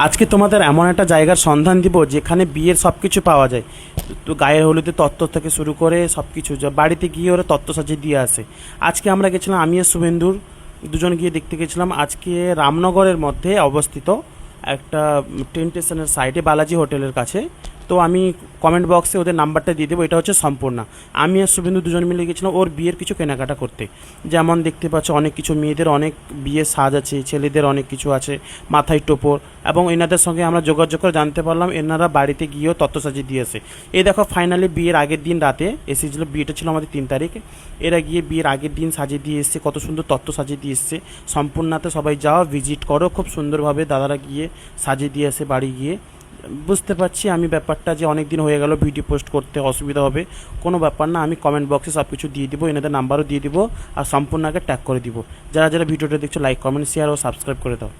আজকে তোমাদের এমন একটা জায়গার সন্ধান দিব যেখানে বিয়ের সব কিছু পাওয়া যায়। তো গায়ের হলুদের তত্ত্ব থেকে শুরু করে সব কিছু বাড়িতে গিয়ে ওরা তত্ত্ব সাজিয়ে দিয়ে আসে। আজকে আমরা গেছিলাম, আমি আর শুভেন্দুর দুজন গিয়ে দেখতে গেছিলাম। আজকে রামনগরের মধ্যে অবস্থিত একটা ট্রেন স্টেশনের সাইডে বালাজি হোটেলের কাছে। তো আমি কমেন্ট বক্সে ওদের নাম্বারটা দিয়ে দেবো। এটা হচ্ছে সম্পূর্ণা। আমি আর শুভেন্দু দুজন মিলে গেছিলাম ওর বিয়ের কিছু কেনাকাটা করতে। যেমন দেখতে পাচ্ছ অনেক কিছু, মেয়েদের অনেক বিয়ের সাজ আছে, ছেলেদের অনেক কিছু আছে, মাথায় টোপর। এবং এনাদের সঙ্গে আমরা যোগাযোগ করে জানতে পারলাম এনারা বাড়িতে গিয়েও তত্ত্ব সাজিয়ে দিয়েছে। এই দেখো ফাইনালি বিয়ের আগের দিন রাতে এসেছিলো, বিয়েটা ছিল আমাদের 3 তারিখে। এরা গিয়ে বিয়ের আগের দিন সাজিয়ে দিয়ে এসছে, কত সুন্দর তত্ত্ব সাজিয়ে দিয়ে এসছে। সম্পূর্ণাতে সবাই যাও, ভিজিট করো, খুব সুন্দরভাবে দাদারা গিয়ে সাজিয়ে দিয়ে আসে বাড়ি গিয়ে। বুঝতে পারছি আমি ব্যাপারটা যে অনেক দিন হয়ে গেল, ভিডিও পোস্ট করতে অসুবিধা হবে, কোনো ব্যাপার না। আমি কমেন্ট বক্সে সব কিছু দিয়ে দিব, এনাদের নাম্বারও দিয়ে দিব, আর সম্পূর্ণকে ট্যাগ করে দিব। যারা যারা ভিডিওটা দেখছো লাইক কমেন্ট শেয়ার ও সাবস্ক্রাইব করে দাও।